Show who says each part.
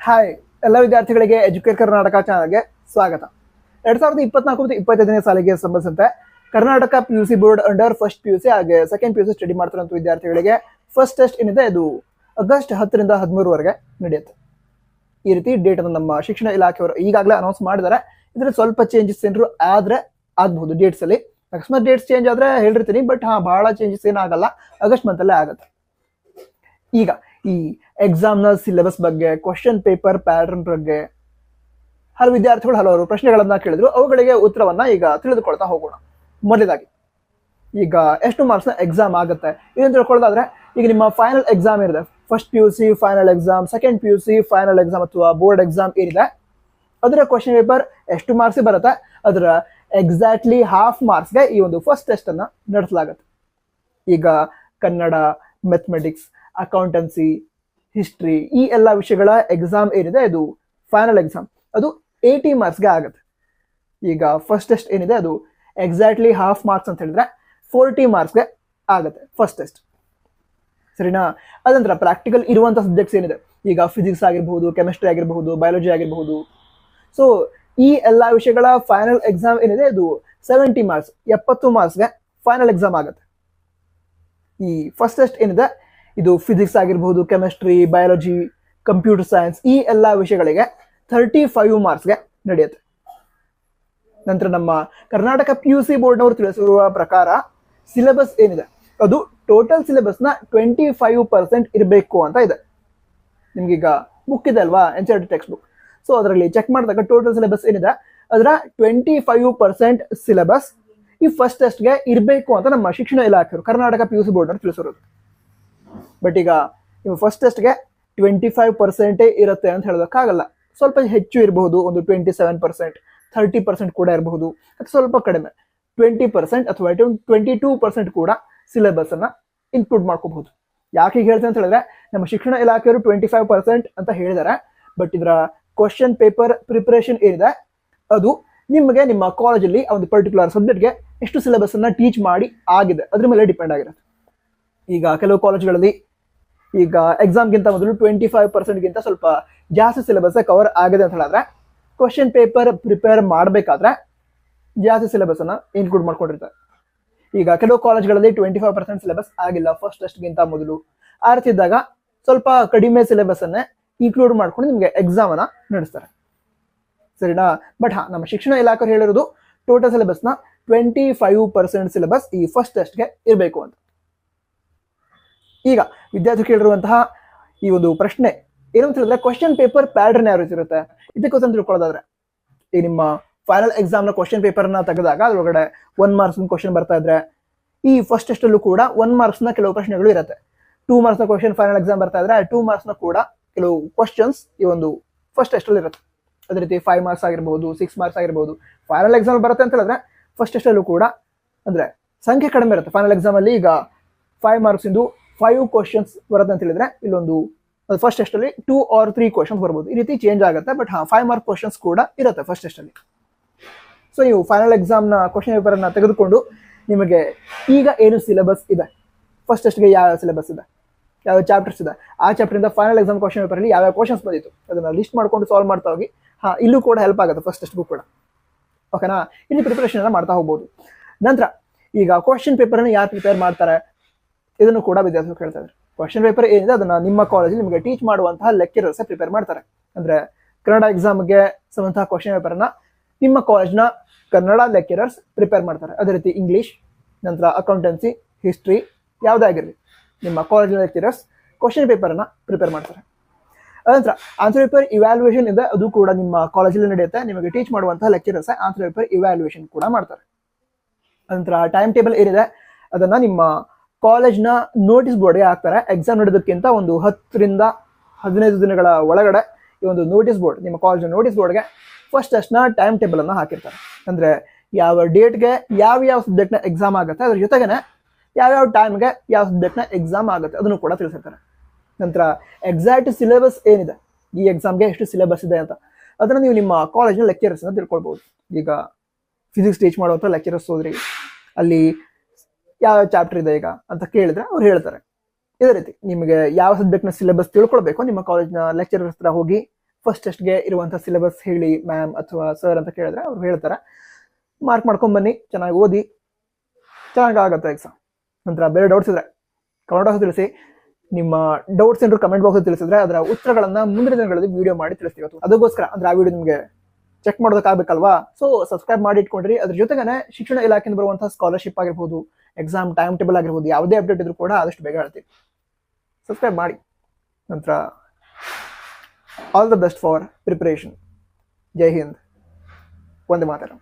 Speaker 1: Hi, ಎಲ್ಲ ವಿದ್ಯಾರ್ಥಿಗಳಿಗೆ educate Karnataka ಚಾನಲ್ಗೆ ಸ್ವಾಗತ. 2024-25ನೇ ಸಾಲಿಗೆ ಸಂಬಂಧಿಸಿದಂತೆ Karnataka PUC board under first PUC ಹಾಗೆ ಸೆಕೆಂಡ್ PUC ಸ್ಟಡಿ ಮಾಡ್ತಿರುವಂಥ ವಿದ್ಯಾರ್ಥಿಗಳಿಗೆ ಫಸ್ಟ್ ಟೆಸ್ಟ್ ಏನಿದೆ ಇದು ಆಗಸ್ಟ್ 10ರಿಂದ 13ವರೆಗೆ ನಡೆಯುತ್ತೆ. ಈ ರೀತಿ ಡೇಟ್ ಅನ್ನು ನಮ್ಮ ಶಿಕ್ಷಣ ಇಲಾಖೆಯವರು ಈಗಾಗಲೇ ಅನೌನ್ಸ್ ಮಾಡಿದ್ದಾರೆ. ಇದ್ರಲ್ಲಿ ಸ್ವಲ್ಪ ಚೇಂಜಸ್ ಏನಾದ್ರು ಆದ್ರೆ ಆಗಬಹುದು ಡೇಟ್ಸ್ ಅಲ್ಲಿ. ಅಕಸ್ಮಾತ್ ಡೇಟ್ಸ್ ಚೇಂಜ್ ಆದ್ರೆ ಹೇಳಿರ್ತೀನಿ, ಬಟ್ ಬಹಳ ಚೇಂಜಸ್ ಏನಾಗಲ್ಲ, ಆಗಸ್ಟ್ ಮಂತ್ ಅಲ್ಲೇ ಆಗುತ್ತೆ. ಈಗ ಈ ಎಕ್ಸಾಮ್ನ ಸಿಲೆಬಸ್ ಬಗ್ಗೆ, ಕ್ವಶನ್ ಪೇಪರ್ ಪ್ಯಾಟರ್ನ್ ಬಗ್ಗೆ ಹಲವು ವಿದ್ಯಾರ್ಥಿಗಳು ಹಲವಾರು ಪ್ರಶ್ನೆಗಳನ್ನ ಕೇಳಿದ್ರು. ಅವುಗಳಿಗೆ ಉತ್ತರವನ್ನ ಈಗ ತಿಳಿದುಕೊಳ್ತಾ ಹೋಗೋಣ. ಮೊದಲೇದಾಗಿ ಈಗ ಎಷ್ಟು ಮಾರ್ಕ್ಸ್ನ ಎಕ್ಸಾಮ್ ಆಗುತ್ತೆ ಇದನ್ನು ತಿಳ್ಕೊಳ್ಳೋದಾದ್ರೆ, ಈಗ ನಿಮ್ಮ ಫೈನಲ್ ಎಕ್ಸಾಮ್ ಏನಿದೆ, first PUC final exam, second PUC final exam ಅಥವಾ ಬೋರ್ಡ್ ಎಕ್ಸಾಮ್ ಏನಿದೆ, ಅದರ ಕ್ವಶನ್ ಪೇಪರ್ ಎಷ್ಟು ಮಾರ್ಕ್ಸ್ ಬರುತ್ತೆ, ಅದರ ಎಕ್ಸಾಕ್ಟ್ಲಿ ಹಾಫ್ ಮಾರ್ಕ್ಸ್ಗೆ ಈ ಒಂದು ಫಸ್ಟ್ ಟೆಸ್ಟ್ ಅನ್ನ ನಡೆಸಲಾಗುತ್ತೆ. ಈಗ ಕನ್ನಡ, ಮ್ಯಾಥಮೆಟಿಕ್ಸ್, ಅಕೌಂಟೆನ್ಸಿ, ಹಿಸ್ಟ್ರಿ ಈ ಎಲ್ಲ ವಿಷಯಗಳ ಎಕ್ಸಾಮ್ ಏನಿದೆ ಇದು ಫೈನಲ್ ಎಕ್ಸಾಮ್, ಅದು 80 ಮಾರ್ಕ್ಸ್ಗೆ ಆಗುತ್ತೆ. ಈಗ ಫಸ್ಟ್ ಟೆಸ್ಟ್ ಏನಿದೆ ಅದು ಎಕ್ಸಾಕ್ಟ್ಲಿ ಹಾಫ್ ಮಾರ್ಕ್ಸ್ ಅಂತ ಹೇಳಿದ್ರೆ 40 ಮಾರ್ಕ್ಸ್ಗೆ ಆಗುತ್ತೆ ಫಸ್ಟ್ ಟೆಸ್ಟ್. ಸರಿನಾ? ಅದಂತರ ಪ್ರಾಕ್ಟಿಕಲ್ ಇರುವಂಥ ಸಬ್ಜೆಕ್ಟ್ಸ್ ಏನಿದೆ, ಈಗ ಫಿಸಿಕ್ಸ್ ಆಗಿರಬಹುದು, ಕೆಮಿಸ್ಟ್ರಿ ಆಗಿರಬಹುದು, ಬಯಾಲಜಿ ಆಗಿರಬಹುದು, ಸೊ ಈ ಎಲ್ಲ ವಿಷಯಗಳ ಫೈನಲ್ ಎಕ್ಸಾಮ್ ಏನಿದೆ ಇದು 70 ಮಾರ್ಕ್ಸ್ 70 ಮಾರ್ಕ್ಸ್ಗೆ ಫೈನಲ್ ಎಕ್ಸಾಮ್ ಆಗುತ್ತೆ. ಈ ಫಸ್ಟ್ ಟೆಸ್ಟ್ ಏನಿದೆ ಇದು ಫಿಸಿಕ್ಸ್ ಆಗಿರಬಹುದು, ಕೆಮಿಸ್ಟ್ರಿ, ಬಯಾಲಜಿ, ಕಂಪ್ಯೂಟರ್ ಸೈನ್ಸ್ ಈ ಎಲ್ಲ ವಿಷಯಗಳಿಗೆ 35 ಮಾರ್ಕ್ಸ್ಗೆ ನಡೆಯುತ್ತೆ. ನಂತರ ನಮ್ಮ ಕರ್ನಾಟಕ PUC ಬೋರ್ಡ್ನವರು ತಿಳಿಸಿರುವ ಪ್ರಕಾರ ಸಿಲೆಬಸ್ ಏನಿದೆ ಅದು ಟೋಟಲ್ ಸಿಲೆಬಸ್ನ 25% ಇರಬೇಕು ಅಂತ ಇದೆ. ನಿಮ್ಗೀಗ ಬುಕ್ ಇದೆ ಅಲ್ವಾ, NCERT ಟೆಕ್ಸ್ಟ್ ಬುಕ್, ಸೊ ಅದರಲ್ಲಿ ಚೆಕ್ ಮಾಡಿದಾಗ ಟೋಟಲ್ ಸಿಲೆಬಸ್ ಏನಿದೆ ಅದರ 25% ಸಿಲೆಬಸ್ ಈ ಫಸ್ಟ್ ಟೆಸ್ಟ್ಗೆ ಇರಬೇಕು ಅಂತ ನಮ್ಮ ಶಿಕ್ಷಣ ಇಲಾಖೆಯವರು ಕರ್ನಾಟಕ PUC ಬೋರ್ಡ್ನವರು ತಿಳಿಸಿರೋದು. ಬಟ್ ಈಗ ನೀವು ಫಸ್ಟ್ ಟೆಸ್ಟ್ಗೆ 25% ಇರುತ್ತೆ ಅಂತ ಹೇಳೋದಕ್ಕಾಗಲ್ಲ. ಸ್ವಲ್ಪ ಹೆಚ್ಚು ಇರಬಹುದು, ಒಂದು 27%, 30% ಕೂಡ ಇರಬಹುದು, ಅಥವಾ ಸ್ವಲ್ಪ ಕಡಿಮೆ 20% ಅಥವಾ 22% ಕೂಡ ಸಿಲೆಬಸ್ ಅನ್ನ ಇನ್ಕ್ಲೂಡ್ ಮಾಡ್ಕೋಬಹುದು. ಯಾಕೆ ಈಗ ಹೇಳ್ತೇನೆ ಅಂತ ಹೇಳಿದ್ರೆ, ನಮ್ಮ ಶಿಕ್ಷಣ ಇಲಾಖೆಯವರು 25% ಅಂತ ಹೇಳಿದ್ದಾರೆ, ಬಟ್ ಇದರ ಕ್ವಶನ್ ಪೇಪರ್ ಪ್ರಿಪರೇಷನ್ ಏನಿದೆ ಅದು ನಿಮಗೆ ನಿಮ್ಮ ಕಾಲೇಜಲ್ಲಿ ಒಂದು ಪರ್ಟಿಕ್ಯುಲರ್ ಸಬ್ಜೆಕ್ಟ್ಗೆ ಎಷ್ಟು ಸಿಲೆಬಸ್ ಅನ್ನ ಟೀಚ್ ಮಾಡಿ ಆಗಿದೆ ಅದ್ರ ಮೇಲೆ ಡಿಪೆಂಡ್ ಆಗಿರುತ್ತೆ. ಈಗ ಕೆಲವು ಕಾಲೇಜ್ಗಳಲ್ಲಿ ಈಗ ಎಕ್ಸಾಮ್ಗಿಂತ ಮೊದಲು 25%ಗಿಂತ ಸ್ವಲ್ಪ ಜಾಸ್ತಿ ಸಿಲೆಬಸ್ ಕವರ್ ಆಗಿದೆ ಅಂತ ಹೇಳಿದ್ರೆ, ಕ್ವಶನ್ ಪೇಪರ್ ಪ್ರಿಪೇರ್ ಮಾಡಬೇಕಾದ್ರೆ ಜಾಸ್ತಿ ಸಿಲೆಬಸ್ ಅನ್ನ ಇನ್ಕ್ಲೂಡ್ ಮಾಡ್ಕೊಂಡಿರ್ತಾರೆ. ಈಗ ಕೆಲವು ಕಾಲೇಜ್ಗಳಲ್ಲಿ 25% ಸಿಲೆಬಸ್ ಆಗಿಲ್ಲ ಫಸ್ಟ್ ಟೆಸ್ಟ್ಗಿಂತ ಮೊದಲು, ಆ ರೀತಿ ಇದ್ದಾಗ ಸ್ವಲ್ಪ ಕಡಿಮೆ ಸಿಲೆಬಸ್ ಅನ್ನೇ ಇನ್ಕ್ಲೂಡ್ ಮಾಡ್ಕೊಂಡು ನಿಮಗೆ ಎಕ್ಸಾಮ್ ಅನ್ನ ನಡೆಸ್ತಾರೆ. ಸರಿನಾ? ಬಟ್ ನಮ್ಮ ಶಿಕ್ಷಣ ಇಲಾಖೆ ಹೇಳಿರೋದು ಟೋಟಲ್ ಸಿಲೆಬಸ್ನ 25% ಸಿಲೆಬಸ್ ಈ ಫಸ್ಟ್ ಟೆಸ್ಟ್ಗೆ ಇರಬೇಕು ಅಂತ. ಈಗ ವಿದ್ಯಾರ್ಥಿ ಕೇಳಿರುವಂತಹ ಈ ಒಂದು ಪ್ರಶ್ನೆ ಏನು ಅಂತ ಹೇಳಿದ್ರೆ, ಕ್ವಶನ್ ಪೇಪರ್ ಪ್ಯಾಟರ್ನ್ ಯಾವ ರೀತಿ ಇರುತ್ತೆ ಇದಕ್ಕೋಸ್ಕರ ತಿಳ್ಕೊಳ್ಳೋದಾದ್ರೆ, ಈ ನಿಮ್ಮ ಫೈನಲ್ ಎಕ್ಸಾಮ್ ನ ಕ್ವಶನ್ ಪೇಪರ್ ನ ತೆಗೆದಾಗ ಅದರೊಳಗಡೆ 1 ಮಾರ್ಕ್ಸ್ ಕ್ವಶನ್ ಬರ್ತಾ ಇದ್ರೆ, ಈ ಫಸ್ಟ್ ಟೆಸ್ಟ್ ಅಲ್ಲೂ ಕೂಡ 1 ಮಾರ್ಕ್ಸ್ ನ ಕೆಲವು ಪ್ರಶ್ನೆಗಳು ಇರುತ್ತೆ. 2 ಮಾರ್ಕ್ಸ್ ನ ಕ್ವಶನ್ ಫೈನಲ್ ಎಕ್ಸಾಮ್ ಬರ್ತಾ ಇದ್ರೆ 2 ಮಾರ್ಕ್ಸ್ ನ ಕೂಡ ಕೆಲವು ಕ್ವಶನ್ಸ್ ಈ ಒಂದು ಫಸ್ಟ್ ಟೆಸ್ಟ್ ಅಲ್ಲಿ ಇರುತ್ತೆ. ಅದೇ ರೀತಿ 5 ಮಾರ್ಕ್ಸ್ ಆಗಿರಬಹುದು, 6 ಮಾರ್ಕ್ಸ್ ಆಗಿರಬಹುದು. ಫೈನಲ್ ಎಕ್ಸಾಮ್ ಬರುತ್ತೆ ಅಂತ ಹೇಳಿದ್ರೆ ಫಸ್ಟ್ ಟೆಸ್ಟ್ ಅಲ್ಲೂ ಕೂಡ ಅಂದ್ರೆ ಸಂಖ್ಯೆ ಕಡಿಮೆ ಇರುತ್ತೆ. ಫೈನಲ್ ಎಕ್ಸಾಮ್ ಅಲ್ಲಿ ಈಗ 5 ಮಾರ್ಕ್ಸ್ ಇಂದು 5 ಕ್ವಶನ್ಸ್ ಬರುತ್ತೆ ಅಂತ ಹೇಳಿದ್ರೆ, ಇಲ್ಲೊಂದು ಫಸ್ಟ್ ಟೆಸ್ಟ್ ಅಲ್ಲಿ 2 or 3 ಕ್ವಶನ್ಸ್ ಬರ್ಬೋದು. ಈ ರೀತಿ ಚೇಂಜ್ ಆಗುತ್ತೆ, ಬಟ್ 5 ಮಾರ್ಕ್ ಕ್ವಶನ್ಸ್ ಕೂಡ ಇರುತ್ತೆ ಫಸ್ಟ್ ಟೆಸ್ಟ್ ಅಲ್ಲಿ. ಸೊ ನೀವು ಫೈನಲ್ ಎಕ್ಸಾಮ್ ನ ಕ್ವಶನ್ ಪೇಪರ್ ಅನ್ನ ತೆಗೆದುಕೊಂಡು ನಿಮಗೆ ಈಗ ಏನು ಸಿಲೆಬಸ್ ಇದೆ, ಫಸ್ಟ್ ಟೆಸ್ಟ್ಗೆ ಯಾವ ಸಿಲೆಬಸ್ ಇದೆ, ಯಾವ ಚಾಪ್ಟರ್ಸ್ ಇದೆ, ಆ ಚಾಪ್ಟರ್ ಇಂದ ಫೈನಲ್ ಎಕ್ಸಾಮ್ ಕ್ವಶನ್ ಪೇಪರ್ ಅಲ್ಲಿ ಯಾವ ಕ್ವಶನ್ಸ್ ಬಂದಿತ್ತು ಅದನ್ನ ಲಿಸ್ಟ್ ಮಾಡ್ಕೊಂಡು ಸಾಲ್ವ್ ಮಾಡ್ತಾ ಹೋಗಿ. ಇಲ್ಲೂ ಕೂಡ ಹೆಲ್ಪ್ ಆಗುತ್ತೆ ಫಸ್ಟ್ ಟೆಸ್ಟ್ಗೂ ಕೂಡ. ಓಕೆನಾ? ಇಲ್ಲಿ ಪ್ರಿಪರೇಷನ್ ಎಲ್ಲ ಮಾಡ್ತಾ ಹೋಗ್ಬೋದು. ನಂತರ ಈಗ ಕ್ವಶನ್ ಪೇಪರ್ ಅನ್ನು ಯಾರು ಪ್ರಿಪೇರ್ ಮಾಡ್ತಾರೆ ಇದನ್ನು ಕೂಡ ವಿದ್ಯಾರ್ಥಿಗಳು ಕೇಳ್ತಾ ಇದ್ದಾರೆ. ಕ್ವಶನ್ ಪೇಪರ್ ಏನಿದೆ ಅದನ್ನ ನಿಮ್ಮ ಕಾಲೇಜಲ್ಲಿ ನಿಮಗೆ ಟೀಚ್ ಮಾಡುವಂತಹ ಲೆಕ್ಚರರ್ಸ್ ಪ್ರಿಪೇರ್ ಮಾಡ್ತಾರೆ. ಅಂದ್ರೆ ಕನ್ನಡ ಎಕ್ಸಾಮ್ಗೆ ಸಂಬಂಧ ಕ್ವಶನ್ ಪೇಪರ್ ಅನ್ನ ನಿಮ್ಮ ಕಾಲೇಜ್ನ ಕನ್ನಡ ಲೆಕ್ಚರರ್ಸ್ ಪ್ರಿಪೇರ್ ಮಾಡ್ತಾರೆ. ಅದೇ ರೀತಿ ಇಂಗ್ಲಿಷ್, ನಂತರ ಅಕೌಂಟೆನ್ಸಿ, ಹಿಸ್ಟ್ರಿ ಯಾವುದೇ ಆಗಿರಲಿ ನಿಮ್ಮ ಕಾಲೇಜಿನ ಲೆಕ್ಚರರ್ಸ್ ಕ್ವಶನ್ ಪೇಪರ್ ಅನ್ನ ಪ್ರಿಪೇರ್ ಮಾಡ್ತಾರೆ. ಅದಂತರ ಆನ್ಸರ್ ಪೇಪರ್ ಇವ್ಯಾಲ್ಯೂಯೇಷನ್ ಇದೆ, ಅದು ಕೂಡ ನಿಮ್ಮ ಕಾಲೇಜಲ್ಲಿ ನಡೆಯುತ್ತೆ. ನಿಮಗೆ ಟೀಚ್ ಮಾಡುವಂತಹ ಲೆಕ್ಚರರ್ಸ್ ಆನ್ಸರ್ ಪೇಪರ್ ಇವ್ಯಾಲ್ಯೂಯೇಷನ್ ಕೂಡ ಮಾಡ್ತಾರೆ. ಅದಂತರ ಟೈಮ್ ಟೇಬಲ್ ಏನಿದೆ ಅದನ್ನ ನಿಮ್ಮ ಕಾಲೇಜ್ನ ನೋಟಿಸ್ ಬೋರ್ಡ್ಗೆ ಹಾಕ್ತಾರೆ. ಎಕ್ಸಾಮ್ ನಡೆಯೋದಕ್ಕಿಂತ ಒಂದು 10ರಿಂದ 15 ದಿನಗಳ ಒಳಗಡೆ ಈ ಒಂದು ನೋಟಿಸ್ ಬೋರ್ಡ್, ನಿಮ್ಮ ಕಾಲೇಜ್ನ ನೋಟಿಸ್ ಬೋರ್ಡ್ಗೆ ಫಸ್ಟ್ ಟೆಸ್ಟ್ನ ಟೈಮ್ ಟೇಬಲ್ ಅನ್ನ ಹಾಕಿರ್ತಾರೆ. ಅಂದ್ರೆ ಯಾವ ಡೇಟ್ಗೆ ಯಾವ ಸಬ್ಜೆಕ್ಟ್ನ ಎಕ್ಸಾಮ್ ಆಗುತ್ತೆ, ಅದ್ರ ಜೊತೆಗೇನೆ ಯಾವ್ಯಾವ ಟೈಮ್ಗೆ ಯಾವ ಸಬ್ಜೆಕ್ಟ್ನ ಎಕ್ಸಾಮ್ ಆಗುತ್ತೆ ಅದನ್ನು ಕೂಡ ತಿಳಿಸಿರ್ತಾರೆ. ನಂತರ ಎಕ್ಸಾಕ್ಟ್ ಸಿಲೆಬಸ್ ಏನಿದೆ, ಈ ಎಕ್ಸಾಮ್ಗೆ ಎಷ್ಟು ಸಿಲೆಬಸ್ ಇದೆ ಅಂತ ಅದನ್ನ ನೀವು ನಿಮ್ಮ ಕಾಲೇಜ್ನ ಲೆಕ್ಚರರ್ಸ್ ಅನ್ನ ತಿಳ್ಕೊಳ್ಬಹುದು. ಈಗ ಫಿಸಿಕ್ಸ್ ಟೀಚ್ ಮಾಡುವಂಥ ಲೆಕ್ಚರರ್ಸ್ ಹೋದ್ರಿ, ಅಲ್ಲಿ ಯಾವ ಚಾಪ್ಟರ್ ಇದೆ ಈಗ ಅಂತ ಕೇಳಿದ್ರೆ ಅವ್ರು ಹೇಳ್ತಾರೆ. ಇದೇ ರೀತಿ ನಿಮಗೆ ಯಾವ ಸಬ್ಜೆಕ್ಟ್ನ ಸಿಲೆಬಸ್ ತಿಳ್ಕೊಳ್ಬೇಕು ನಿಮ್ಮ ಕಾಲೇಜ್ನ ಲೆಕ್ಚರರ್ ಹತ್ರ ಹೋಗಿ ಫಸ್ಟ್ ಟೆಸ್ಟ್ಗೆ ಇರುವಂಥ ಸಿಲೆಬಸ್ ಹೇಳಿ ಮ್ಯಾಮ್ ಅಥವಾ ಸರ್ ಅಂತ ಕೇಳಿದ್ರೆ ಅವ್ರು ಹೇಳ್ತಾರೆ. ಮಾರ್ಕ್ ಮಾಡ್ಕೊಂಡು ಬನ್ನಿ, ಚೆನ್ನಾಗಿ ಓದಿ, ಚೆನ್ನಾಗಿ ಆಗುತ್ತೆ ಎಕ್ಸಾಮ್. ನಂತರ ಬೇರೆ ಡೌಟ್ಸ್ ಇದ್ರೆ ಕಮೆಂಟ್ ಬಾಕ್ಸ್ ತಿಳಿಸಿ. ನಿಮ್ಮ ಡೌಟ್ಸ್ ಏನಾದ್ರು ಕಮೆಂಟ್ ಬಾಕ್ಸ್ ತಿಳಿಸಿದ್ರೆ ಅದರ ಉತ್ತರಗಳನ್ನ ಮುಂದಿನ ದಿನಗಳಲ್ಲಿ ವಿಡಿಯೋ ಮಾಡಿ ತಿಳಿಸ್ತೀವಿ. ಅದಕ್ಕೋಸ್ಕರ ಅಂದ್ರೆ ಆ ವಿಡಿಯೋ ನಿಮಗೆ ಚೆಕ್ ಮಾಡೋದಕ್ಕಾಗಬೇಕಲ್ವಾ, ಸೊ ಸಬ್ಸ್ಕ್ರೈಬ್ ಮಾಡಿ ಇಟ್ಕೊಂಡ್ರಿ. ಅದ್ರ ಜೊತೆಗೆ ಶಿಕ್ಷಣ ಇಲಾಖೆಯಿಂದ ಬರುವಂತಹ ಸ್ಕಾಲರ್ಶಿಪ್ ಆಗಿರ್ಬೋದು, ಎಕ್ಸಾಮ್ ಟೈಮ್ ಟೇಬಲ್ ಆಗಿರ್ಬೋದು, ಯಾವುದೇ ಅಪ್ಡೇಟ್ ಇದ್ರೂ ಕೂಡ ಆದಷ್ಟು ಬೇಗ ಹೇಳ್ತೀವಿ. ಸಬ್ಸ್ಕ್ರೈಬ್ ಮಾಡಿ. ನಂತರ all the best for preparation. Jai Hind, ವಂದೇ ಮಾತರಂ.